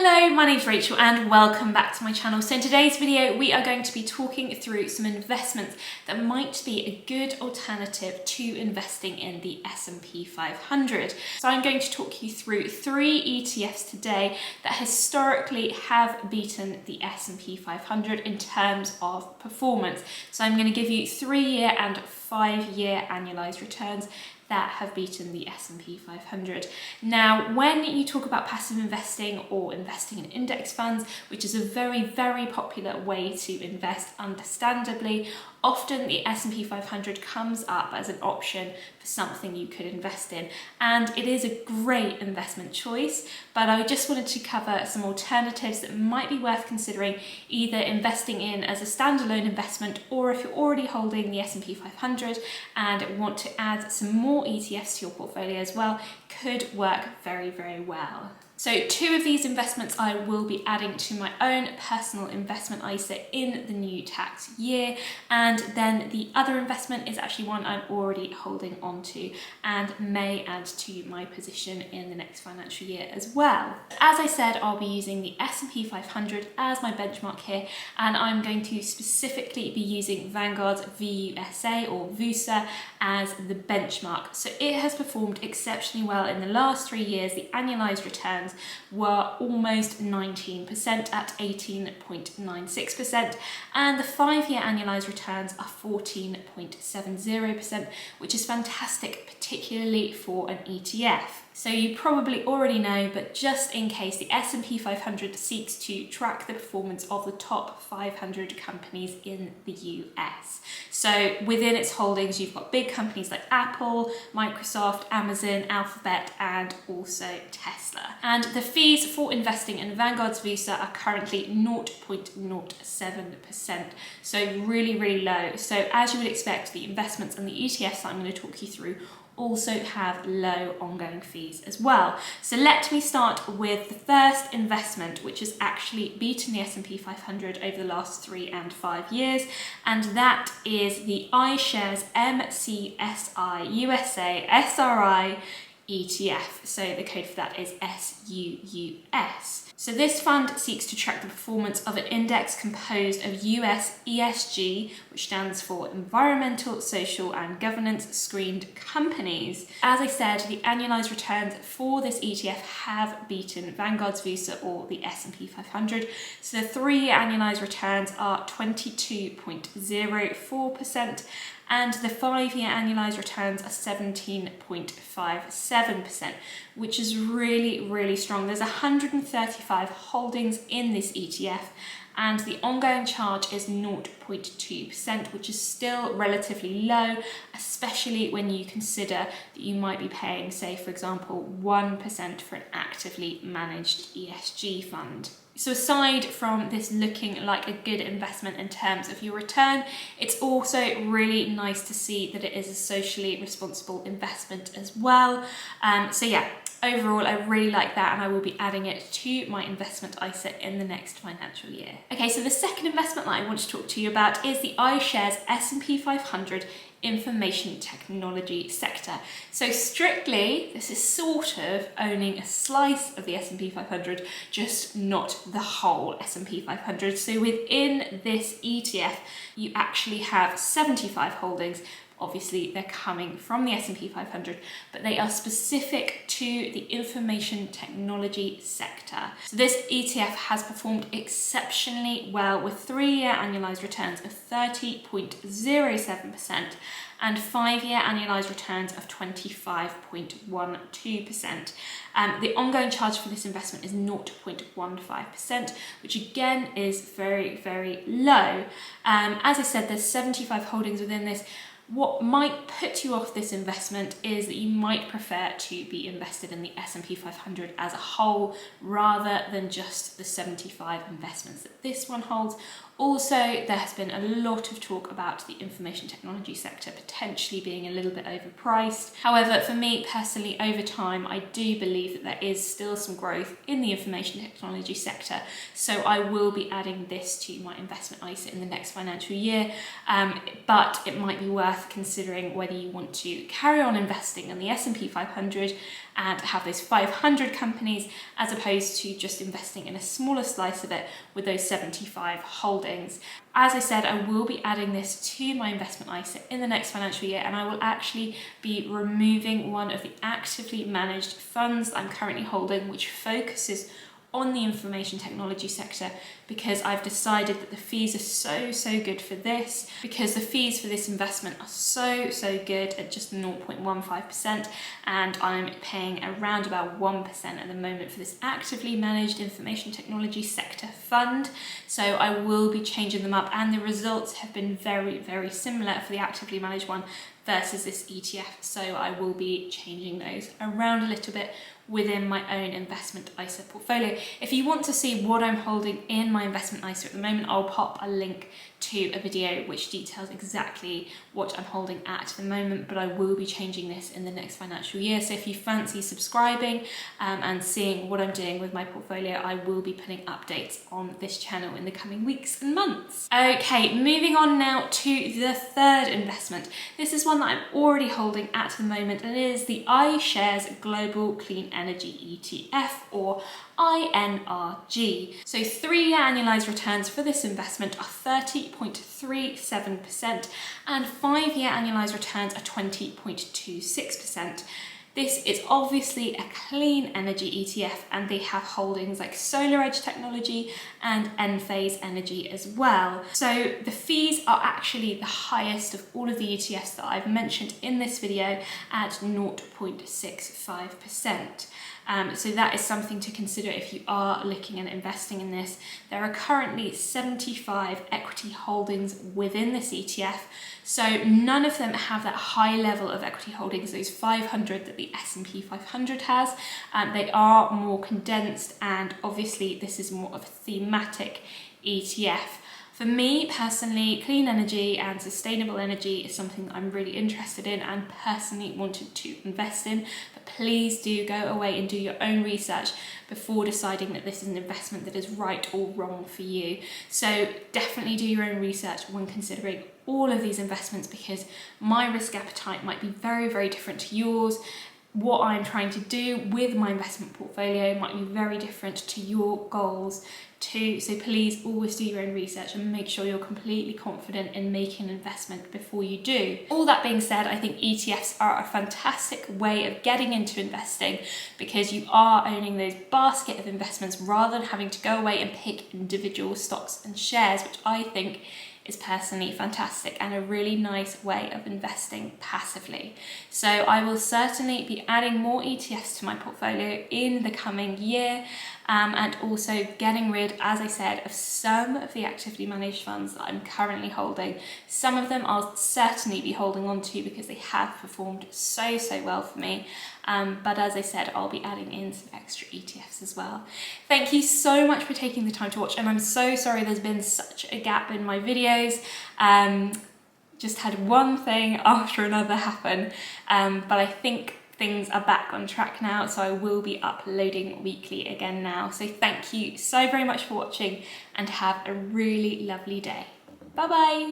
Hello, my name's Rachel and welcome back to my channel. So in today's video, we are going to be talking through some investments that might be a good alternative to investing in the S&P 500. So I'm going to talk you through 3 ETFs today that historically have beaten the S&P 500 in terms of performance. So I'm going to give you 3-year and 5-year annualized returns that have beaten the S&P 500. Now, when you talk about passive investing or investing in index funds, which is a very, very popular way to invest, understandably, often the S&P 500 comes up as an option for something you could invest in. And it is a great investment choice, but I just wanted to cover some alternatives that might be worth considering, either investing in as a standalone investment, or if you're already holding the S&P 500 and want to add some more ETFs to your portfolio as well, could work very, very well. So 2 of these investments I will be adding to my own personal investment ISA in the new tax year, and then the other investment is actually one I'm already holding on to and may add to my position in the next financial year as well. As I said, I'll be using the S&P 500 as my benchmark here, and I'm going to specifically be using Vanguard's VUSA or VUSA as the benchmark. So it has performed exceptionally well in the last 3 years. The annualized returns were almost 19% at 18.96%, and the 5-year annualized returns are 14.70%, which is fantastic, particularly for an ETF. So you probably already know, but just in case, the S&P 500 seeks to track the performance of the top 500 companies in the US. So within its holdings, you've got big companies like Apple, Microsoft, Amazon, Alphabet, and also Tesla. And the fees for investing in Vanguard's VUSA are currently 0.07%. So really, really low. So as you would expect, the investments and the ETFs that I'm going to talk you through also have low ongoing fees as well. So let me start with the first investment, which has actually beaten the S&P 500 over the last 3 and 5 years, and that is the iShares MCSI USA SRI ETF. So the code for that is SUUS. So this fund seeks to track the performance of an index composed of US ESG, which stands for Environmental, Social and Governance Screened Companies. As I said, the annualized returns for this ETF have beaten Vanguard's VUSA or the S&P 500. So the 3-year annualized returns are 22.04%. and the 5-year annualized returns are 17.57%, which is really, really strong. There's 135 holdings in this ETF, and the ongoing charge is 0.2%, which is still relatively low, especially when you consider that you might be paying, say, for example, 1% for an actively managed ESG fund. So aside from this looking like a good investment in terms of your return, it's also really nice to see that it is a socially responsible investment as well. So yeah, overall, I really like that, and I will be adding it to my investment ISA in the next financial year. Okay, so the second investment that I want to talk to you about is the iShares S&P 500 information technology sector. So strictly, this is sort of owning a slice of the S&P 500, just not the whole S&P 500. So within this ETF, you actually have 75 holdings. Obviously, they're coming from the S&P 500, but they are specific to the information technology sector. So this ETF has performed exceptionally well with 3-year annualized returns of 30.07% and 5-year annualized returns of 25.12%. The ongoing charge for this investment is 0.15%, which again is very, very low. As I said, there's 75 holdings within this. What might put you off this investment is that you might prefer to be invested in the S&P 500 as a whole rather than just the 75 investments that this one holds. Also, there has been a lot of talk about the information technology sector potentially being a little bit overpriced. However, for me personally, over time, I do believe that there is still some growth in the information technology sector. So I will be adding this to my investment ISA in the next financial year, but it might be worth worth considering whether you want to carry on investing in the S&P 500 and have those 500 companies, as opposed to just investing in a smaller slice of it with those 75 holdings. As I said, I will be adding this to my investment ISA in the next financial year, and I will actually be removing one of the actively managed funds that I'm currently holding, which focuses on the information technology sector, because I've decided that the fees are so good for this, because the fees for this investment are so good at just 0.15%, and I'm paying around about 1% at the moment for this actively managed information technology sector fund. So I will be changing them up, and the results have been very similar for the actively managed one versus this ETF. So I will be changing those around a little bit within my own investment ISA portfolio. If you want to see what I'm holding in my investment ISA at the moment, I'll pop a link to a video which details exactly what I'm holding at the moment, but I will be changing this in the next financial year. So if you fancy subscribing and seeing what I'm doing with my portfolio, I will be putting updates on this channel in the coming weeks and months. Okay, moving on now to the third investment. This is one that I'm already holding at the moment, and it is the iShares Global Clean Energy ETF, or INRG. So 3-year annualised returns for this investment are 30.37% and 5-year annualised returns are 20.26%. This is obviously a clean energy ETF, and they have holdings like SolarEdge Technology and Enphase Energy as well. So the fees are actually the highest of all of the ETFs that I've mentioned in this video at 0.65%. So that is something to consider if you are looking at investing in this. There are currently 75 equity holdings within this ETF, so none of them have that high level of equity holdings, those 500 that the S&P 500 has. They are more condensed, and obviously this is more of a thematic ETF. For me personally, clean energy and sustainable energy is something I'm really interested in and personally wanted to invest in, but please do go away and do your own research before deciding that this is an investment that is right or wrong for you. So definitely do your own research when considering all of these investments, because my risk appetite might be very different to yours. What I'm trying to do with my investment portfolio might be very different to your goals too. So please always do your own research and make sure you're completely confident in making an investment before you do. All that being said, I think ETFs are a fantastic way of getting into investing, because you are owning those basket of investments rather than having to go away and pick individual stocks and shares, which I think is personally fantastic and a really nice way of investing passively. So I will certainly be adding more ETFs to my portfolio in the coming year, and also getting rid, as I said, of some of the actively managed funds that I'm currently holding. Some of them I'll certainly be holding on to because they have performed so well for me. But as I said, I'll be adding in some extra ETFs as well. Thank you so much for taking the time to watch, and I'm so sorry there's been such a gap in my videos. Just had one thing after another happen, but I think things are back on track now, so I will be uploading weekly again now. So thank you so very much for watching, and have a really lovely day. Bye bye.